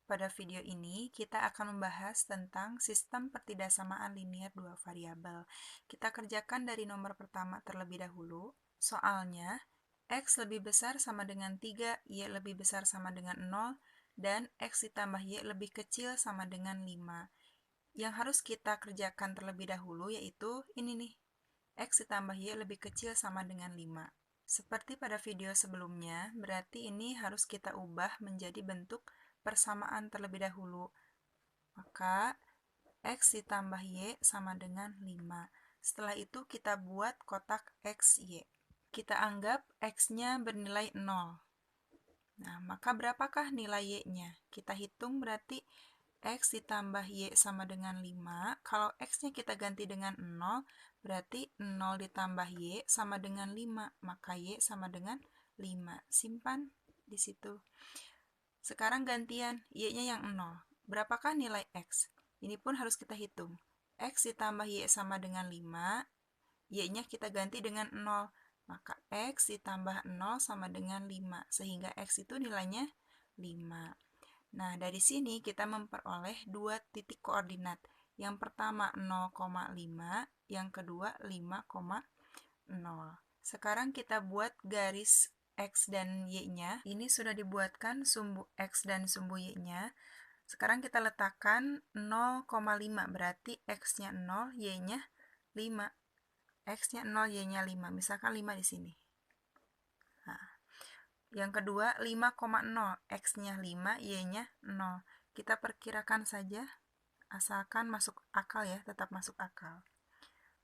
Pada video ini, kita akan membahas tentang sistem pertidaksamaan linier dua variabel. Kita kerjakan dari nomor pertama terlebih dahulu. Soalnya, X lebih besar sama dengan 3, Y lebih besar sama dengan 0, dan X ditambah Y lebih kecil sama dengan 5. Yang harus kita kerjakan terlebih dahulu yaitu ini nih, X ditambah Y lebih kecil sama dengan 5. Seperti pada video sebelumnya, berarti ini harus kita ubah menjadi bentuk persamaan terlebih dahulu. Maka X ditambah Y sama dengan 5. Setelah itu kita buat kotak XY. Kita anggap X-nya bernilai 0. Nah, maka berapakah nilai Y-nya? Kita hitung berarti X ditambah Y sama dengan 5. Kalau X-nya kita ganti dengan 0, berarti 0 ditambah Y sama dengan 5. Maka Y sama dengan 5. Simpan di situ. Sekarang gantian, Y-nya yang 0. Berapakah nilai X? Ini pun harus kita hitung. X ditambah Y sama dengan 5, Y-nya kita ganti dengan 0. Maka X ditambah 0 sama dengan 5. Sehingga X itu nilainya 5. Nah, dari sini kita memperoleh dua titik koordinat. Yang pertama 0,5, yang kedua 5,0. Sekarang kita buat garis X dan Y-nya. Ini sudah dibuatkan sumbu X dan sumbu Y-nya. Sekarang kita letakkan 0,5, berarti X-nya 0, Y-nya 5. X-nya 0, Y-nya 5. Misalkan 5 di sini. Nah, yang kedua 5,0, X-nya 5, Y-nya 0. Kita perkirakan saja, asalkan masuk akal ya, tetap masuk akal.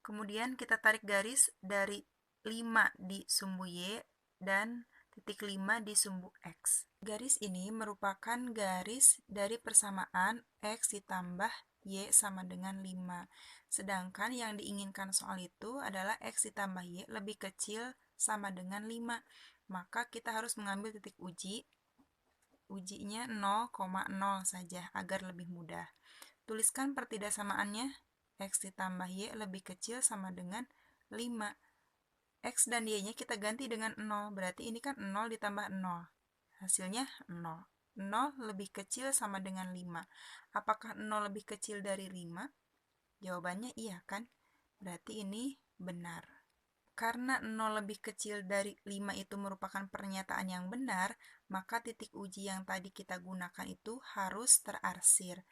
Kemudian kita tarik garis dari 5 di sumbu Y dan titik 5 di sumbu X. Garis ini merupakan garis dari persamaan X ditambah Y sama dengan 5. Sedangkan yang diinginkan soal itu adalah X ditambah Y lebih kecil sama dengan 5. Maka kita harus mengambil titik uji. Ujinya 0,0 saja agar lebih mudah. Tuliskan pertidaksamaannya. X ditambah Y lebih kecil sama dengan 5. X dan Y-nya kita ganti dengan 0. Berarti ini kan 0 ditambah 0. Hasilnya 0. 0 lebih kecil sama dengan 5. Apakah 0 lebih kecil dari 5? Jawabannya iya kan? Berarti ini benar. Karena 0 lebih kecil dari 5 itu merupakan pernyataan yang benar, maka titik uji yang tadi kita gunakan itu harus terarsir.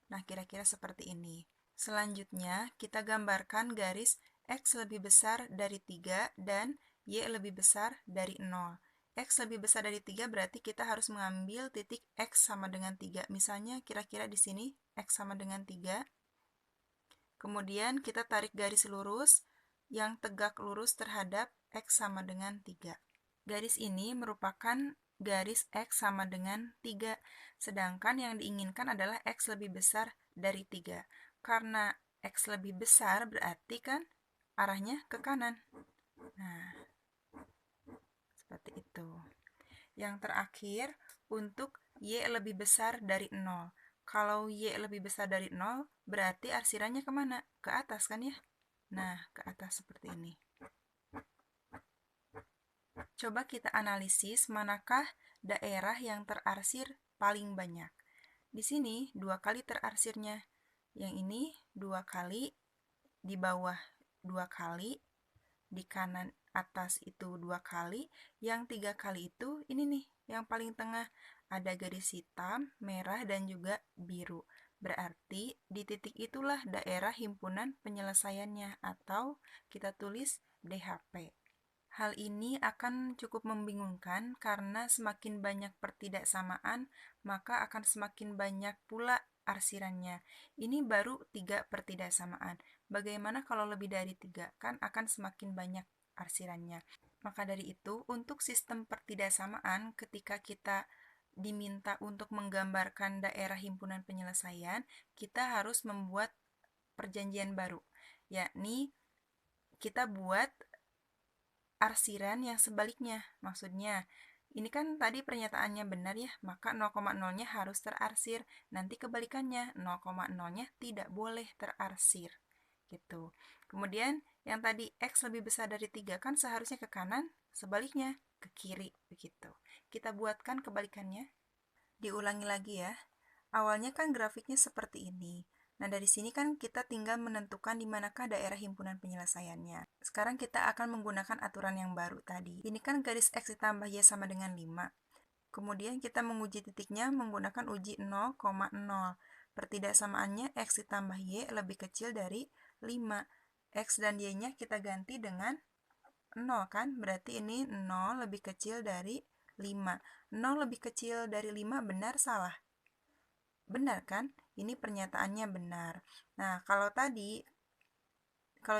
Nah, kira-kira seperti ini. Selanjutnya, kita gambarkan garis X lebih besar dari 3 dan Y lebih besar dari 0. X lebih besar dari 3 berarti kita harus mengambil titik X sama dengan 3. Misalnya, kira-kira di sini X sama dengan 3. Kemudian, kita tarik garis lurus yang tegak lurus terhadap X sama dengan 3. Garis ini merupakan garis X sama dengan 3, sedangkan yang diinginkan adalah X lebih besar dari 3. Karena X lebih besar berarti kan arahnya ke kanan. Nah, seperti itu. Yang terakhir, untuk Y lebih besar dari 0. Kalau Y lebih besar dari 0, berarti arsirannya kemana? Ke atas kan ya? Nah, ke atas seperti ini. Coba kita analisis manakah daerah yang terarsir paling banyak. Di sini 2 kali terarsirnya. Yang ini 2 kali, di bawah 2 kali, di kanan atas itu 2 kali, yang 3 kali itu ini nih, yang paling tengah ada garis hitam, merah, dan juga biru. Berarti di titik itulah daerah himpunan penyelesaiannya atau kita tulis DHP. Hal ini akan cukup membingungkan karena semakin banyak pertidaksamaan, maka akan semakin banyak pula arsirannya. Ini baru 3 pertidaksamaan. Bagaimana kalau lebih dari 3? Kan akan semakin banyak arsirannya. Maka dari itu, untuk sistem pertidaksamaan, ketika kita diminta untuk menggambarkan daerah himpunan penyelesaian, kita harus membuat perjanjian baru, yakni kita buat arsiran yang sebaliknya. Maksudnya, ini kan tadi pernyataannya benar ya, maka 0,0-nya harus terarsir. Nanti kebalikannya, 0,0-nya tidak boleh terarsir. Gitu. Kemudian, yang tadi X lebih besar dari 3 kan seharusnya ke kanan, sebaliknya ke kiri. Begitu. Kita buatkan kebalikannya. Diulangi lagi ya. Awalnya kan grafiknya seperti ini. Nah, dari sini kan kita tinggal menentukan di manakah daerah himpunan penyelesaiannya. Sekarang kita akan menggunakan aturan yang baru tadi. Ini kan garis X ditambah Y sama dengan 5. Kemudian kita menguji titiknya menggunakan uji 0,0. Pertidaksamaannya X ditambah Y lebih kecil dari 5. X dan Y-nya kita ganti dengan 0 kan? Berarti ini 0 lebih kecil dari 5. 0 lebih kecil dari 5 benar salah? Benar kan? Ini pernyataannya benar. Nah, kalau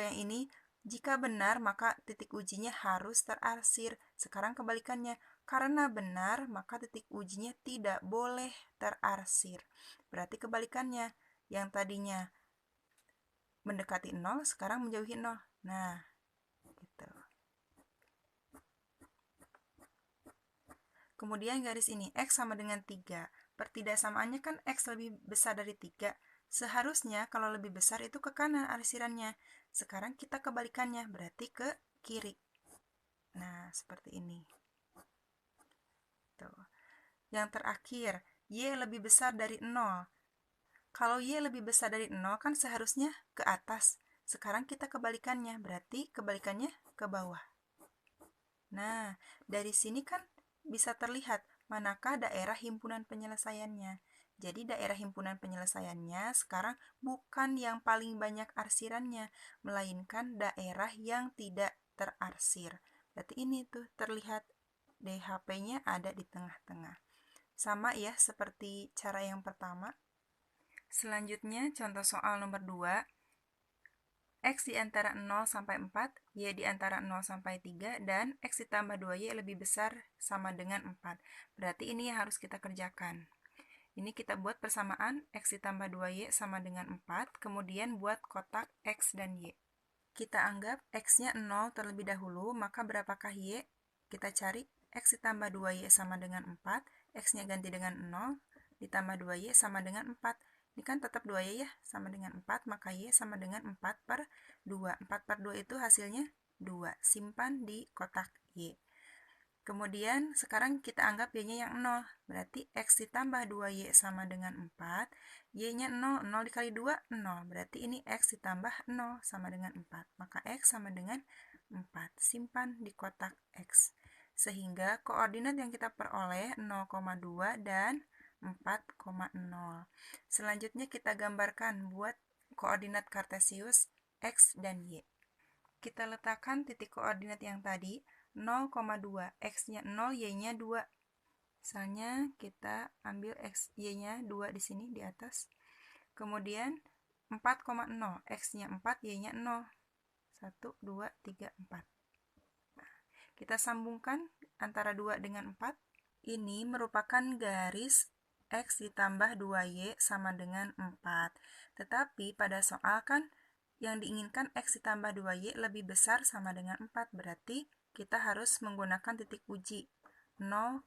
yang ini, jika benar maka titik ujinya harus terarsir. Sekarang kebalikannya, karena benar maka titik ujinya tidak boleh terarsir. Berarti kebalikannya, yang tadinya mendekati 0, sekarang menjauhi 0. Nah, gitu. Kemudian garis ini, X sama dengan 3. Pertidaksamaannya kan X lebih besar dari 3. Seharusnya kalau lebih besar itu ke kanan arsirannya. Sekarang kita kebalikannya, berarti ke kiri. Nah, seperti ini. Tuh. Yang terakhir, Y lebih besar dari 0. Kalau Y lebih besar dari 0 kan seharusnya ke atas. Sekarang kita kebalikannya, berarti kebalikannya ke bawah. Nah, dari sini kan bisa terlihat manakah daerah himpunan penyelesaiannya. Jadi daerah himpunan penyelesaiannya sekarang bukan yang paling banyak arsirannya, melainkan daerah yang tidak terarsir. Berarti ini tuh terlihat DHP-nya ada di tengah-tengah. Sama ya seperti cara yang pertama. Selanjutnya contoh soal nomor 2. X di antara 0 sampai 4, Y di antara 0 sampai 3, dan X ditambah 2Y lebih besar sama dengan 4. Berarti ini yang harus kita kerjakan. Ini kita buat persamaan X ditambah 2Y sama dengan 4, kemudian buat kotak X dan Y. Kita anggap X-nya 0 terlebih dahulu, maka berapakah Y? Kita cari X ditambah 2Y sama dengan 4, X-nya ganti dengan 0, ditambah 2Y sama dengan 4. Ini kan tetap 2Y ya, sama dengan 4, maka Y sama dengan 4 per 2. 4 per 2 itu hasilnya 2. Simpan di kotak Y. Kemudian sekarang kita anggap Y-nya yang 0. Berarti X ditambah 2Y sama dengan 4. Y-nya 0. 0 dikali 2, 0. Berarti ini X ditambah 0 sama dengan 4. Maka X sama dengan 4. Simpan di kotak X. Sehingga koordinat yang kita peroleh 0,2 dan 4,0. Selanjutnya kita gambarkan buat koordinat kartesius X dan Y. Kita letakkan titik koordinat yang tadi 0,2, X-nya 0, Y-nya 2. Misalnya kita ambil X, Y-nya 2 di sini di atas. Kemudian 4,0, X-nya 4, Y-nya 0. 1, 2, 3, 4. Kita sambungkan antara 2 dengan 4. Ini merupakan garis X ditambah 2Y sama dengan 4. Tetapi pada soal kan yang diinginkan X ditambah 2Y lebih besar sama dengan 4. Berarti kita harus menggunakan titik uji 0,0.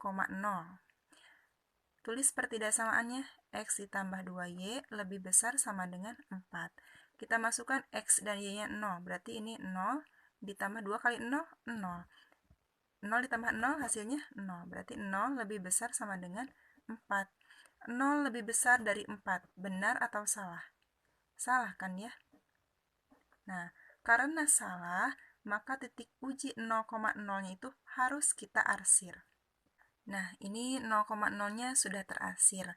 Tulis pertidaksamaannya X ditambah 2Y lebih besar sama dengan 4. Kita masukkan X dan Y-nya 0. Berarti ini 0 ditambah 2 kali 0, 0. 0 ditambah 0 hasilnya 0. Berarti 0 lebih besar sama dengan 4. 0 lebih besar dari 4. Benar atau salah? Salah kan ya? Nah, karena salah, maka titik uji 0,0-nya itu harus kita arsir. Nah, ini 0,0-nya sudah terarsir.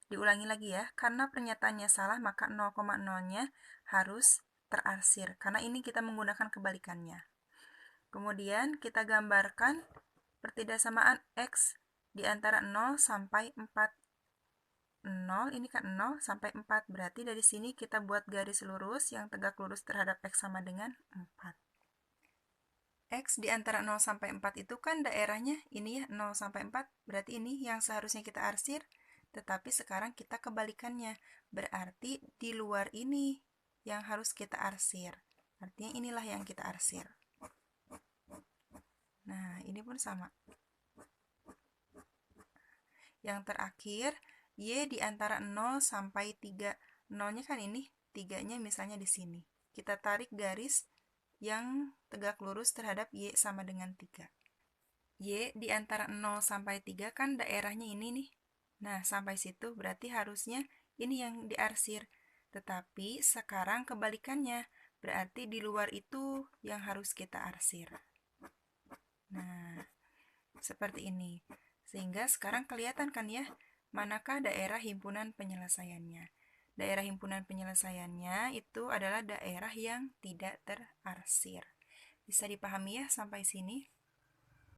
Diulangi lagi ya, karena pernyataannya salah, maka 0,0-nya harus terarsir. Karena ini kita menggunakan kebalikannya. Kemudian kita gambarkan pertidaksamaan X di antara 0 sampai 4. 0, ini kan 0 sampai 4. Berarti dari sini kita buat garis lurus yang tegak lurus terhadap X sama dengan 4. X di antara 0 sampai 4 itu kan daerahnya ini ya, 0 sampai 4. Berarti ini yang seharusnya kita arsir. Tetapi sekarang kita kebalikannya. Berarti di luar ini yang harus kita arsir. Artinya inilah yang kita arsir. Nah, ini pun sama. Yang terakhir, Y di antara 0 sampai 3. 0-nya kan ini, 3-nya misalnya di sini. Kita tarik garis yang tegak lurus terhadap Y sama dengan 3. Y di antara 0 sampai 3 kan daerahnya ini nih. Nah, sampai situ berarti harusnya ini yang diarsir. Tetapi sekarang kebalikannya, berarti di luar itu yang harus kita arsir. Nah, seperti ini. Sehingga sekarang kelihatan kan ya, manakah daerah himpunan penyelesaiannya. Daerah himpunan penyelesaiannya itu adalah daerah yang tidak terarsir. Bisa dipahami ya sampai sini?